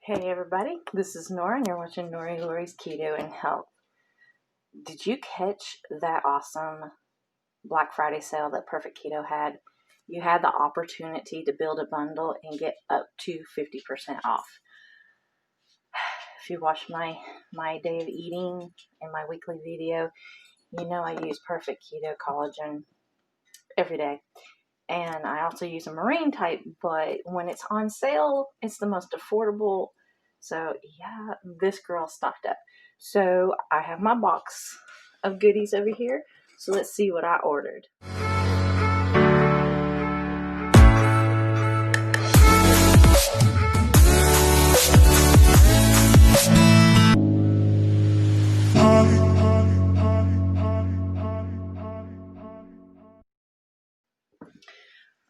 Hey everybody, this is Nora and you're watching Norielori's Keto and Health. Did you catch that awesome Black Friday sale that Perfect Keto had? You had the opportunity to build a bundle and get up to 50% off. If you watched my day of eating and my weekly video, you know I use Perfect Keto Collagen every day. And I also use a marine type, but when it's on sale, it's the most affordable. So yeah, this girl stocked up. So I have my box of goodies over here. So let's see what I ordered.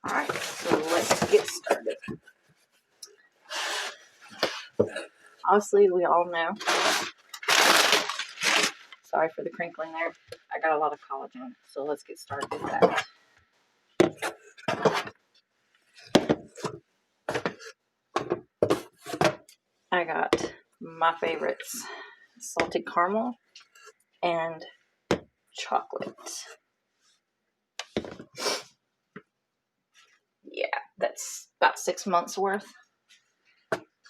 Alright, so let's get started. Obviously, we all know. Sorry for the crinkling there. I got a lot of collagen, so let's get started with that. I got my favorites, salted caramel and chocolate. Yeah, that's about 6 months worth.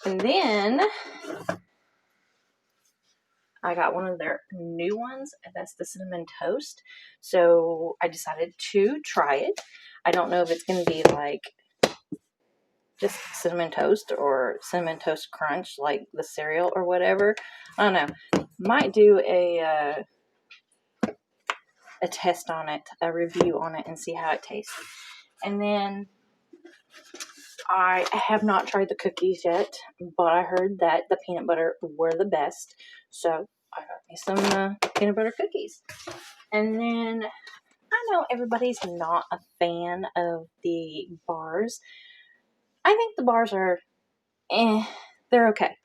And then I got one of their new ones, and that's the cinnamon toast. So I decided to try it. I don't know if it's going to be like just cinnamon toast or cinnamon toast crunch, like the cereal or whatever. I don't know. Might do a test on it, a review on it, and see how it tastes. And then I have not tried the cookies yet, but I heard that the peanut butter were the best. So I got me some peanut butter cookies. And then I know everybody's not a fan of the bars. I think the bars are, they're okay.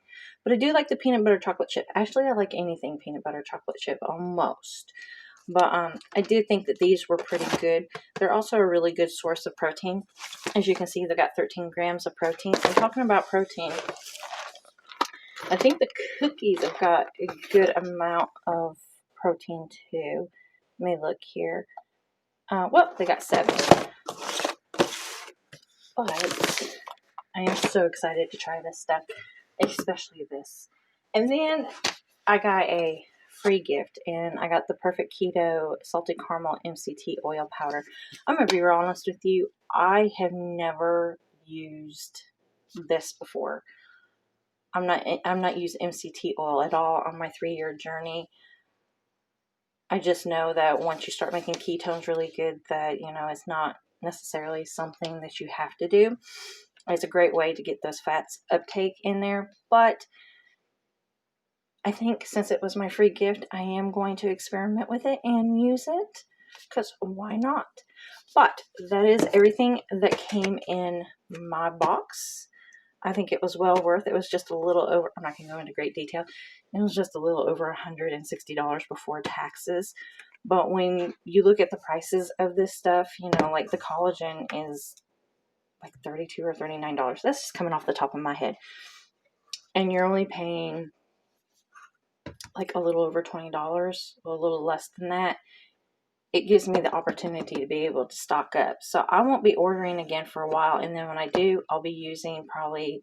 But I do like the peanut butter chocolate chip. Actually, I like anything peanut butter chocolate chip, almost. But I did think that these were pretty good. They're also a really good source of protein. As you can see, they've got 13 grams of protein. And talking about protein, I think the cookies have got a good amount of protein too. Let me look here. Well, they got 7. But I am so excited to try this stuff, especially this. And then I got a free gift, and I got the Perfect Keto Salted Caramel MCT Oil Powder. I'm going to be real honest with you. I have never used this before. I'm not using MCT oil at all on my 3-year journey. I just know that once you start making ketones really good, that, it's not necessarily something that you have to do. It's a great way to get those fats uptake in there, but I think since it was my free gift, I am going to experiment with it and use it, because why not? But that is everything that came in my box. I think it was well worth. It was just a little over, I'm not going to go into great detail. It was just a little over $160 before taxes. But when you look at the prices of this stuff, like the collagen is like $32 or $39. That's just coming off the top of my head. And you're only paying like a little over $20, or a little less than that. It gives me the opportunity to be able to stock up. So I won't be ordering again for a while. And then when I do, I'll be using probably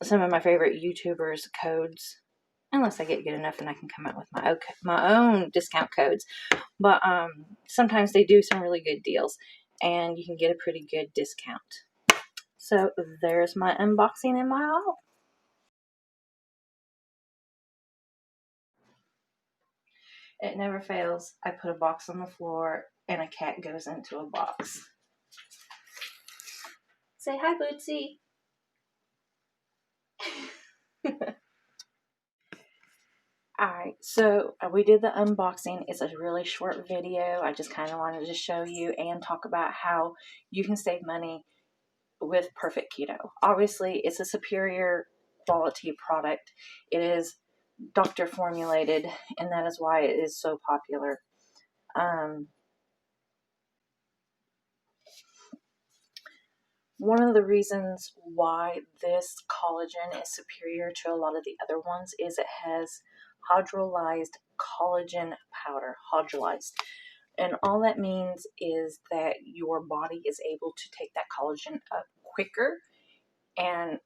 some of my favorite YouTubers' codes. Unless I get good enough and I can come up with my own discount codes. But sometimes they do some really good deals, and you can get a pretty good discount. So there's my unboxing and my haul. It never fails. I put a box on the floor and a cat goes into a box. Say hi, Bootsy. Alright, so we did the unboxing. It's a really short video. I just kind of wanted to show you and talk about how you can save money with Perfect Keto. Obviously, it's a superior quality product. It is doctor formulated, and that is why it is so popular. one of the reasons why this collagen is superior to a lot of the other ones is it has hydrolyzed collagen powder, hydrolyzed. And all that means is that your body is able to take that collagen up quicker, and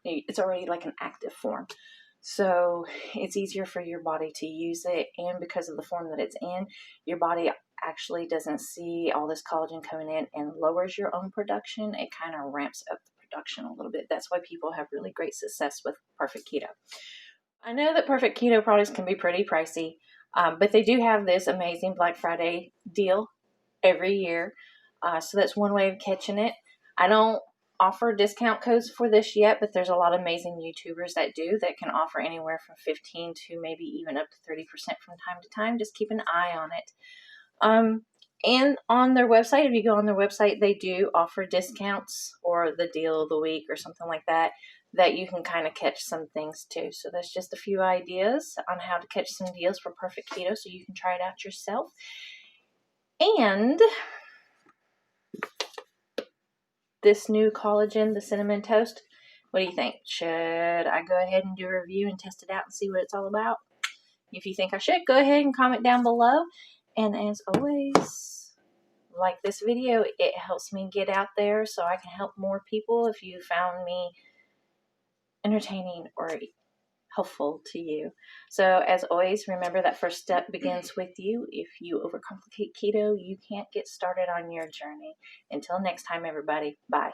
it's already like an active form. So it's easier for your body to use it, and because of the form that it's in, your body actually doesn't see all this collagen coming in and lowers your own production. It kind of ramps up the production a little bit. That's why people have really great success with Perfect Keto. I know that Perfect Keto products can be pretty pricey, but they do have this amazing Black Friday deal every year. So that's one way of catching it. I don't offer discount codes for this yet, but there's a lot of amazing YouTubers that do, that can offer anywhere from 15 to maybe even up to 30% from time to time. Just keep an eye on it. And on their website, if you go on their website, they do offer discounts or the deal of the week or something like that, that you can kind of catch some things too. So that's just a few ideas on how to catch some deals for Perfect Keto, so you can try it out yourself. And this new collagen, the cinnamon toast, what do you think? Should I go ahead and do a review and test it out and see what it's all about? If you think I should, go ahead and comment down below. And as always, like this video, it helps me get out there so I can help more people. If you found me entertaining or helpful to you. So as always, remember that first step begins with you. If you overcomplicate keto, you can't get started on your journey. Until next time, everybody, bye.